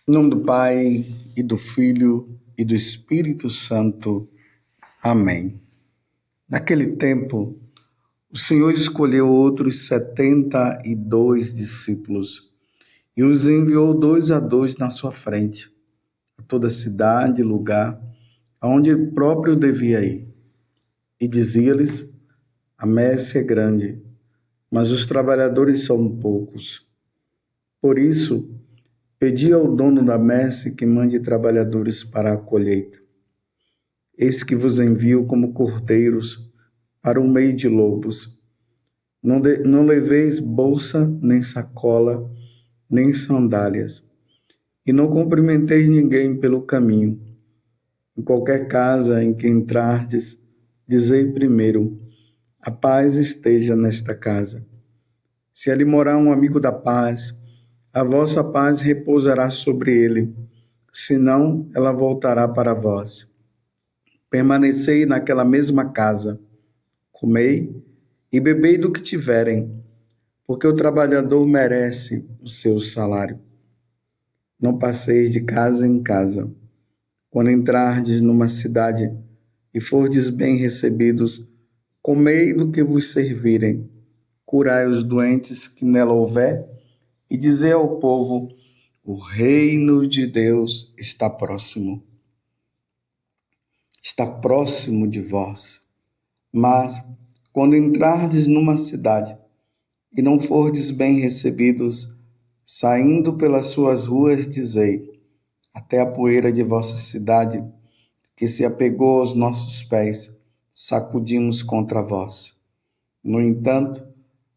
Em nome do Pai, e do Filho, e do Espírito Santo. Amém. Naquele tempo, o Senhor escolheu outros 72 discípulos e os enviou 2 a 2 na sua frente, a toda cidade e lugar aonde ele próprio devia ir. E dizia-lhes: a messe é grande, mas os trabalhadores são poucos. Por isso, pedi ao dono da messe que mande trabalhadores para a colheita. Eis que vos envio como cordeiros para o meio de lobos. Não leveis bolsa, nem sacola, nem sandálias, e não cumprimenteis ninguém pelo caminho. Em qualquer casa em que entrardes, dizei primeiro: a paz esteja nesta casa. Se ali morar um amigo da paz, a vossa paz repousará sobre ele, senão ela voltará para vós. Permanecei naquela mesma casa, comei e bebei do que tiverem, porque o trabalhador merece o seu salário. Não passeis de casa em casa. Quando entrardes numa cidade e fordes bem recebidos, comei do que vos servirem, curai os doentes que nela houver, e dizei ao povo: o reino de Deus está próximo. Está próximo de vós. Mas, quando entrardes numa cidade e não fordes bem recebidos, saindo pelas suas ruas, dizei: até a poeira de vossa cidade, que se apegou aos nossos pés, sacudimos contra vós. No entanto,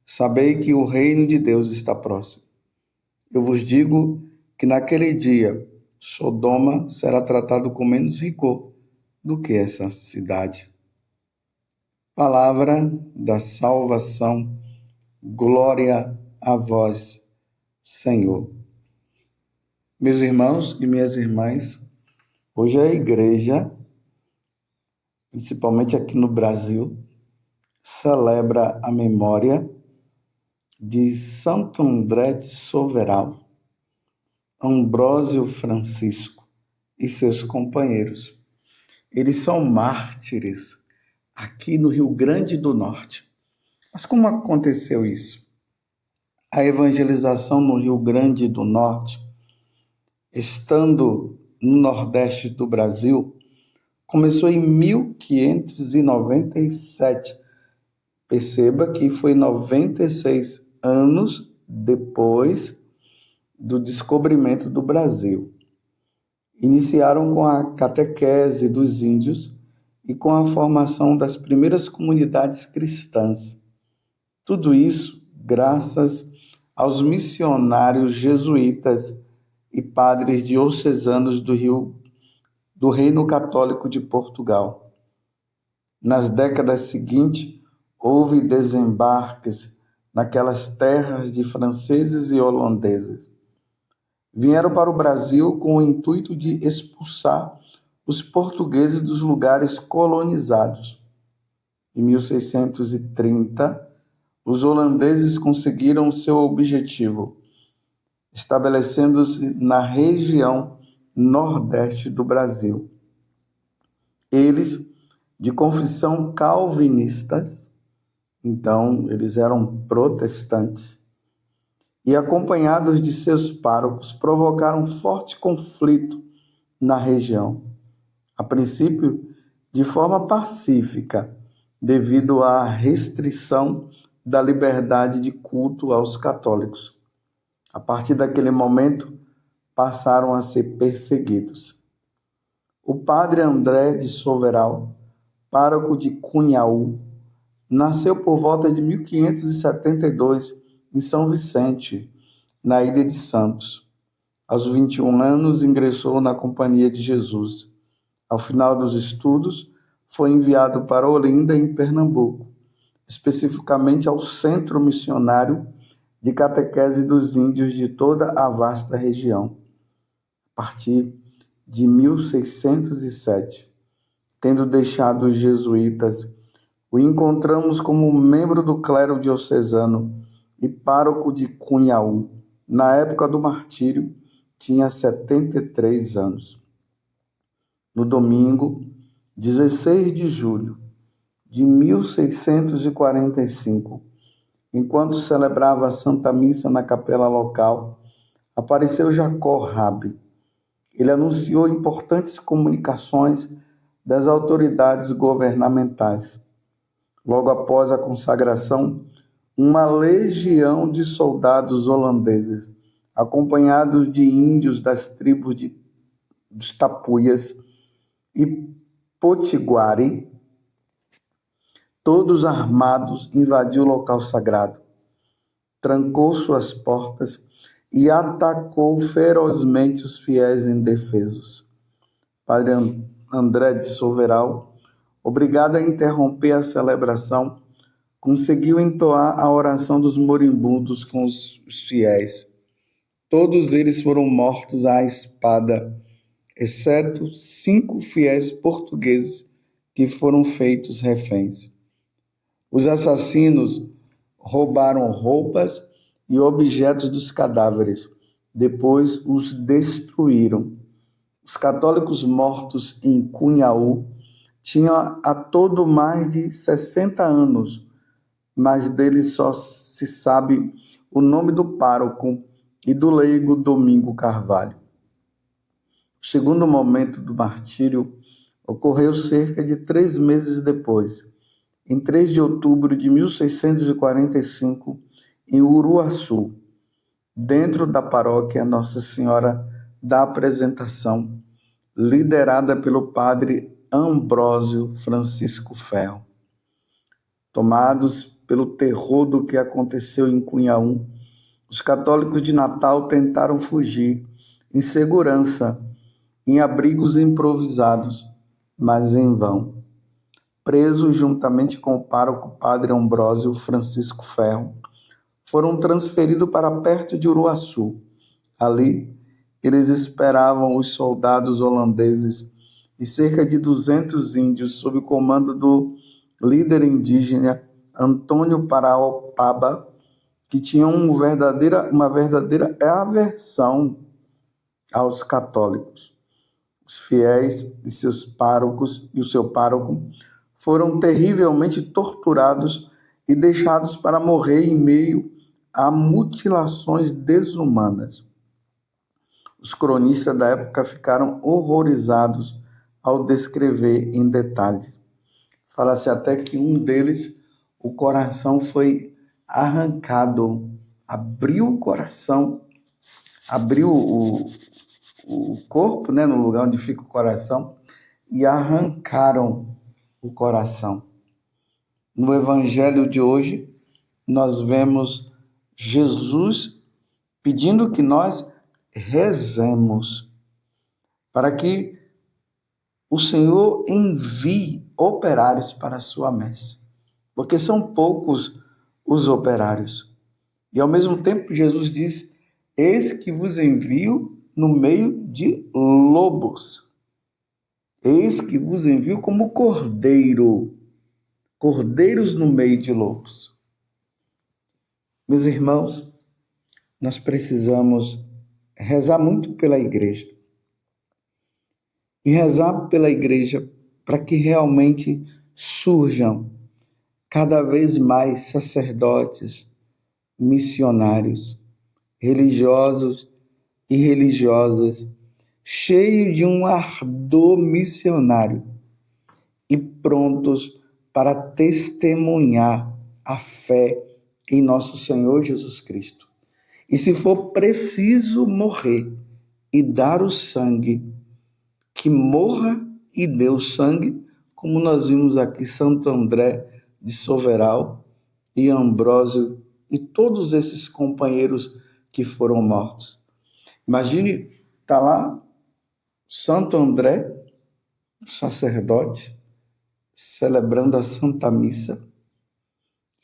sabei que o reino de Deus está próximo. Eu vos digo que naquele dia Sodoma será tratado com menos rigor do que essa cidade. Palavra da salvação. Glória a vós, Senhor. Meus irmãos e minhas irmãs, hoje a igreja, principalmente aqui no Brasil, celebra a memória de Santo André de Soveral, Ambrósio Francisco e seus companheiros. Eles são mártires aqui no Rio Grande do Norte. Mas como aconteceu isso? A evangelização no Rio Grande do Norte, estando no Nordeste do Brasil, começou em 1597. Perceba que foi 96 anos depois do descobrimento do Brasil. Iniciaram com a catequese dos índios e com a formação das primeiras comunidades cristãs. Tudo isso graças aos missionários jesuítas e padres diocesanos do Reino Católico de Portugal. Nas décadas seguintes, houve desembarques naquelas terras de franceses e holandeses. Vieram para o Brasil com o intuito de expulsar os portugueses dos lugares colonizados. Em 1630, os holandeses conseguiram seu objetivo, estabelecendo-se na região nordeste do Brasil. Eles, de confissão calvinistas, então eles eram protestantes, e acompanhados de seus párocos, provocaram um forte conflito na região. A princípio, de forma pacífica, devido à restrição da liberdade de culto aos católicos. A partir daquele momento, passaram a ser perseguidos. O padre André de Soveral, pároco de Cunhaú, nasceu por volta de 1572 em São Vicente, na Ilha de Santos. Aos 21 anos, ingressou na Companhia de Jesus. Ao final dos estudos, foi enviado para Olinda, em Pernambuco, especificamente ao Centro Missionário de Catequese dos Índios de toda a vasta região. A partir de 1607, tendo deixado os jesuítas, o encontramos como membro do clero diocesano e pároco de Cunhaú, na época do martírio, tinha 73 anos. No domingo, 16 de julho de 1645, enquanto celebrava a Santa Missa na capela local, apareceu Jacó Rabi. Ele anunciou importantes comunicações das autoridades governamentais. Logo após a consagração, uma legião de soldados holandeses, acompanhados de índios das tribos dos Tapuias e Potiguari, todos armados, invadiu o local sagrado, trancou suas portas e atacou ferozmente os fiéis indefesos. Padre André de Soveral, obrigado a interromper a celebração, conseguiu entoar a oração dos moribundos com os fiéis. Todos eles foram mortos à espada, exceto 5 fiéis portugueses que foram feitos reféns. Os assassinos roubaram roupas e objetos dos cadáveres, depois os destruíram. Os católicos mortos em Cunhaú tinham a todo mais de 60 anos, mas deles só se sabe o nome do pároco e do leigo Domingo Carvalho. O segundo momento do martírio ocorreu cerca de 3 meses depois, em 3 de outubro de 1645, em Uruaçu, dentro da paróquia Nossa Senhora da Apresentação, liderada pelo padre Ambrósio Francisco Ferro. Tomados pelo terror do que aconteceu em Cunhaú, os católicos de Natal tentaram fugir em segurança, em abrigos improvisados, mas em vão. Presos juntamente com o pároco padre Ambrósio Francisco Ferro, foram transferidos para perto de Uruaçu. Ali, eles esperavam os soldados holandeses e cerca de 200 índios sob o comando do líder indígena Antônio Paraopaba, que tinha uma verdadeira aversão aos católicos. Os fiéis e seus párocos e o seu pároco foram terrivelmente torturados e deixados para morrer em meio a mutilações desumanas. Os cronistas da época ficaram horrorizados ao descrever em detalhes. Fala-se até que um deles, o coração foi arrancado, abriu o coração, abriu o corpo, né, no lugar onde fica o coração, e arrancaram o coração. No evangelho de hoje, nós vemos Jesus pedindo que nós rezemos para que o Senhor envie operários para a sua messe, porque são poucos os operários. E ao mesmo tempo Jesus diz: eis que vos envio no meio de lobos. Eis que vos envio como cordeiros no meio de lobos. Meus irmãos, nós precisamos rezar muito pela igreja. E rezar pela igreja para que realmente surjam cada vez mais sacerdotes, missionários, religiosos e religiosas, cheios de um ardor missionário e prontos para testemunhar a fé em nosso Senhor Jesus Cristo. E se for preciso morrer e dar o sangue, que morra e dê o sangue, como nós vimos aqui Santo André de Soveral e Ambrósio e todos esses companheiros que foram mortos. Imagine, está lá Santo André, sacerdote, celebrando a Santa Missa,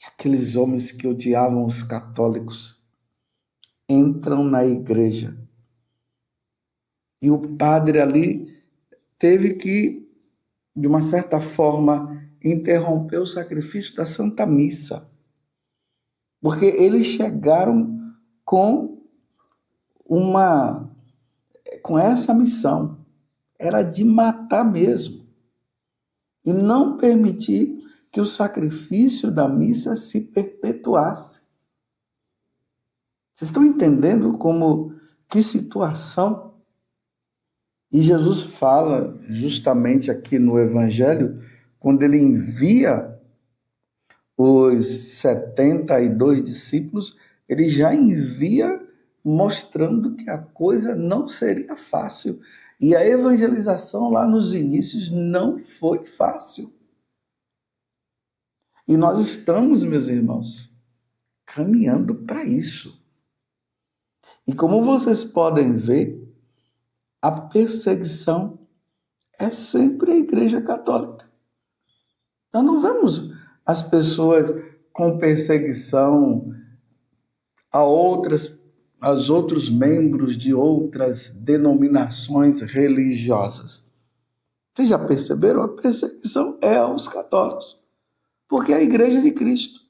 e aqueles homens que odiavam os católicos entram na igreja. E o padre ali teve que, de uma certa forma, interromper o sacrifício da Santa Missa, porque eles chegaram com uma com essa missão, era de matar mesmo, e não permitir que o sacrifício da missa se perpetuasse. Vocês estão entendendo que situação? E Jesus fala justamente aqui no Evangelho, quando ele envia os 72 discípulos, ele já envia mostrando que a coisa não seria fácil. E a evangelização lá nos inícios não foi fácil. E nós estamos, meus irmãos, caminhando para isso. E como vocês podem ver, a perseguição é sempre a Igreja Católica. Nós não vemos as pessoas com perseguição aos outros membros de outras denominações religiosas. Vocês já perceberam? A perseguição é aos católicos, porque é a Igreja de Cristo.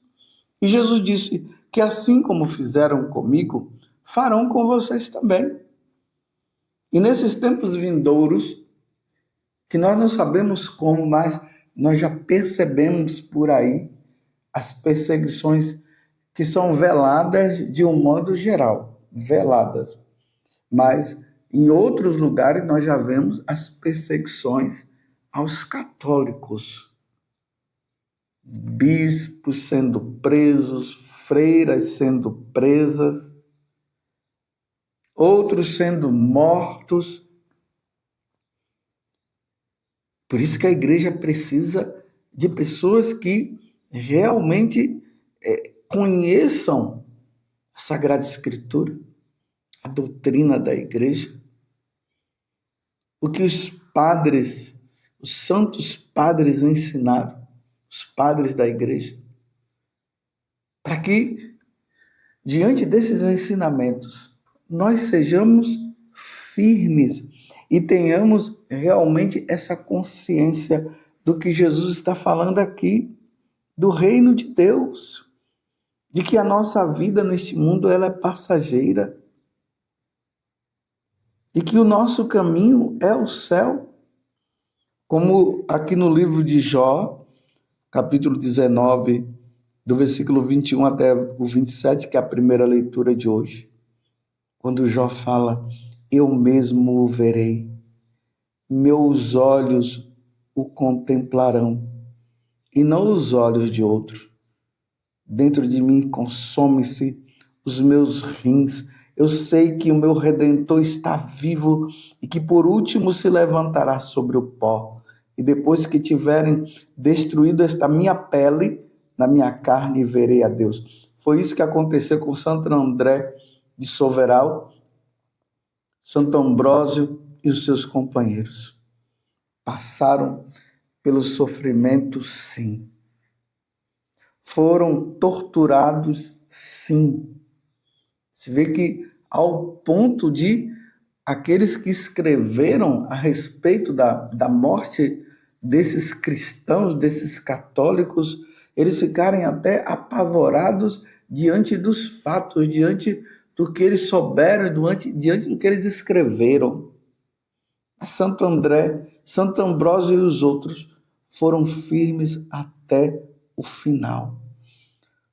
E Jesus disse que assim como fizeram comigo, farão com vocês também. E nesses tempos vindouros, que nós não sabemos como, mas nós já percebemos por aí as perseguições que são veladas de um modo geral, veladas. Mas em outros lugares nós já vemos as perseguições aos católicos. Bispos sendo presos, freiras sendo presas, outros sendo mortos. Por isso que a igreja precisa de pessoas que realmente conheçam a Sagrada Escritura, a doutrina da igreja, o que os padres, os santos padres ensinaram, os padres da igreja, para que, diante desses ensinamentos, nós sejamos firmes e tenhamos realmente essa consciência do que Jesus está falando aqui, do reino de Deus, de que a nossa vida neste mundo ela é passageira e que o nosso caminho é o céu. Como aqui no livro de Jó, capítulo 19, do versículo 21 até o 27, que é a primeira leitura de hoje, quando Jó fala: eu mesmo o verei, meus olhos o contemplarão, e não os olhos de outro. Dentro de mim consome-se os meus rins. Eu sei que o meu Redentor está vivo e que por último se levantará sobre o pó. E depois que tiverem destruído esta minha pele, na minha carne verei a Deus. Foi isso que aconteceu com Santo André de Soveral, Santo Ambrósio e os seus companheiros. Passaram pelo sofrimento, sim. Foram torturados, sim. Se vê que ao ponto de aqueles que escreveram a respeito da morte desses cristãos, desses católicos, eles ficarem até apavorados diante dos fatos, diante do que eles souberam, diante do que eles escreveram. Santo André, Santo Ambrósio e os outros foram firmes até o final.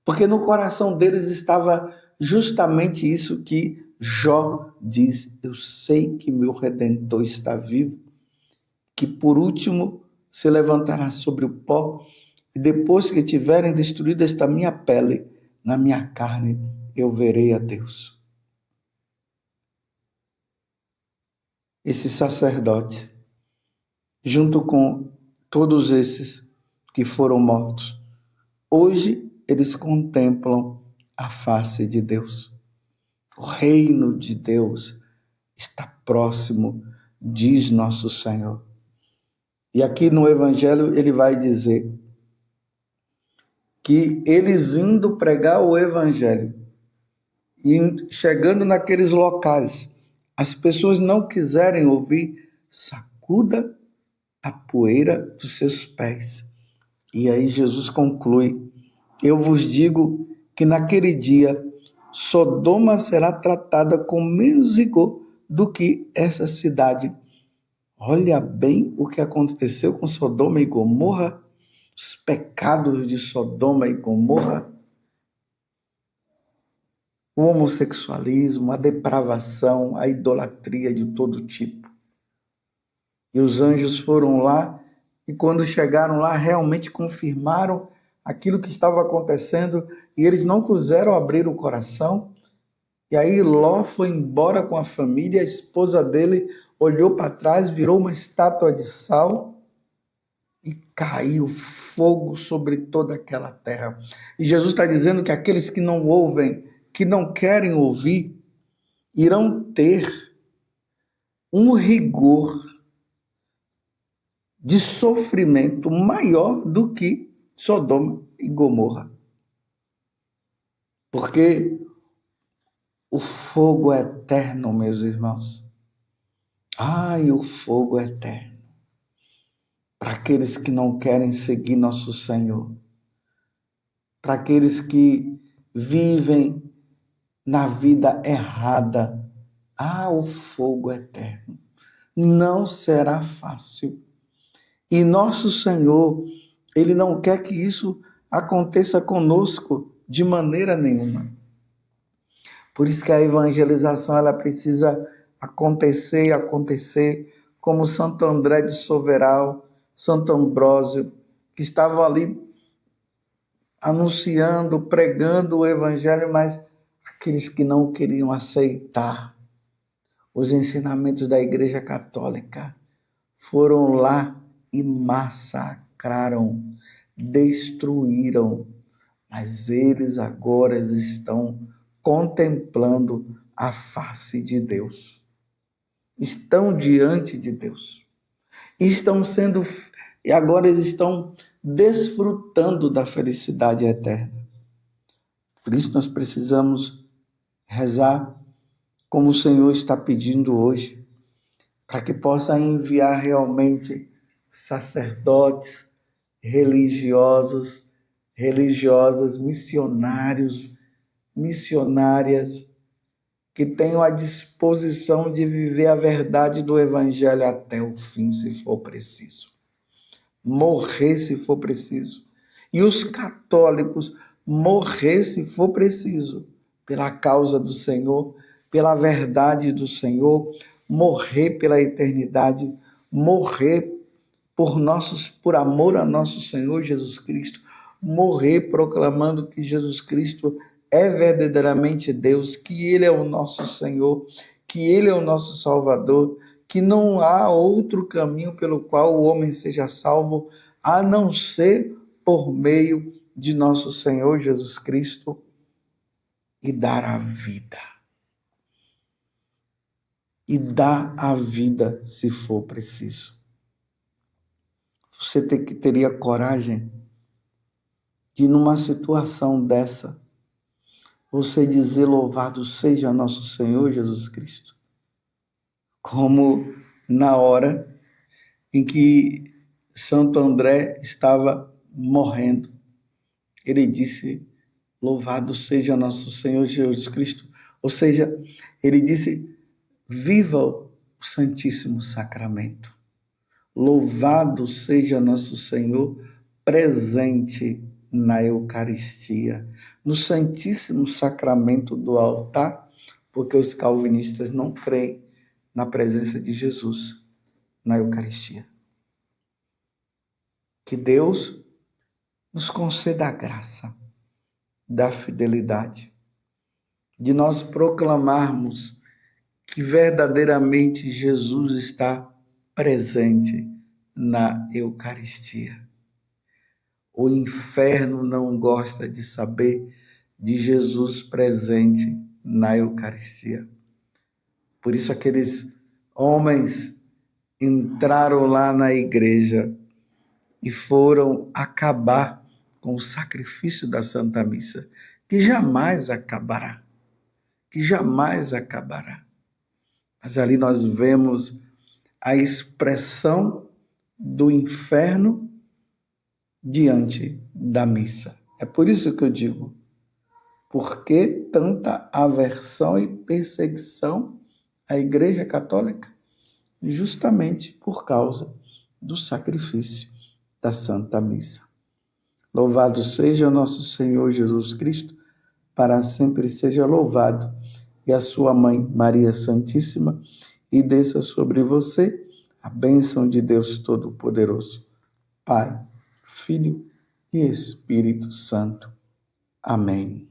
Porque no coração deles estava justamente isso que Jó diz: eu sei que meu Redentor está vivo, que por último se levantará sobre o pó, e depois que tiverem destruído esta minha pele, na minha carne eu verei a Deus. Esse sacerdote, junto com todos esses que foram mortos, hoje eles contemplam a face de Deus. O reino de Deus está próximo, diz nosso Senhor. E aqui no Evangelho ele vai dizer que eles indo pregar o Evangelho e chegando naqueles locais, as pessoas não quiserem ouvir, sacuda a poeira dos seus pés. E aí Jesus conclui: eu vos digo que naquele dia Sodoma será tratada com menos rigor do que essa cidade. Olha bem o que aconteceu com Sodoma e Gomorra, os pecados de Sodoma e Gomorra, o homossexualismo, a depravação, a idolatria de todo tipo. E os anjos foram lá e quando chegaram lá realmente confirmaram aquilo que estava acontecendo e eles não quiseram abrir o coração. E aí Ló foi embora com a família, a esposa dele olhou para trás, virou uma estátua de sal e caiu fogo sobre toda aquela terra. E Jesus está dizendo que aqueles que não ouvem, que não querem ouvir, irão ter um rigor de sofrimento maior do que Sodoma e Gomorra. Porque o fogo é eterno, meus irmãos. Ai, o fogo é eterno. Para aqueles que não querem seguir nosso Senhor. Para aqueles que vivem na vida errada. Ah, o fogo eterno. Não será fácil. E nosso Senhor, Ele não quer que isso aconteça conosco de maneira nenhuma. Por isso que a evangelização ela precisa acontecer, como Santo André de Soveral, Santo Ambrósio, que estavam ali anunciando, pregando o evangelho, mas aqueles que não queriam aceitar os ensinamentos da Igreja Católica foram lá e massacraram, destruíram, mas eles agora estão contemplando a face de Deus. Estão diante de Deus. E agora eles estão desfrutando da felicidade eterna. Por isso nós precisamos rezar como o Senhor está pedindo hoje, para que possa enviar realmente sacerdotes, religiosos, religiosas, missionárias, que tenham a disposição de viver a verdade do Evangelho até o fim, se for preciso. Morrer se for preciso. E os católicos morrer se for preciso, pela causa do Senhor, pela verdade do Senhor, morrer pela eternidade, morrer por amor a nosso Senhor Jesus Cristo, morrer proclamando que Jesus Cristo é verdadeiramente Deus, que Ele é o nosso Senhor, que Ele é o nosso Salvador, que não há outro caminho pelo qual o homem seja salvo, a não ser por meio de nosso Senhor Jesus Cristo, e dar a vida. E dar a vida se for preciso. Você teria coragem de, numa situação dessa, você dizer louvado seja nosso Senhor Jesus Cristo? Como na hora em que Santo André estava morrendo, ele disse, louvado seja nosso Senhor Jesus Cristo. Ou seja, ele disse, viva o Santíssimo Sacramento. Louvado seja nosso Senhor presente na Eucaristia, no Santíssimo Sacramento do altar, porque os calvinistas não creem na presença de Jesus na Eucaristia. Que Deus nos conceda a graça da fidelidade, de nós proclamarmos que verdadeiramente Jesus está presente na Eucaristia. O inferno não gosta de saber de Jesus presente na Eucaristia. Por isso aqueles homens entraram lá na igreja e foram acabar com o sacrifício da Santa Missa, que jamais acabará, Mas ali nós vemos a expressão do inferno diante da missa. É por isso que eu digo, por que tanta aversão e perseguição a Igreja Católica justamente por causa do sacrifício da Santa Missa. Louvado seja nosso Senhor Jesus Cristo, para sempre seja louvado, e a sua mãe, Maria Santíssima, e desça sobre você a bênção de Deus Todo-Poderoso, Pai, Filho e Espírito Santo. Amém.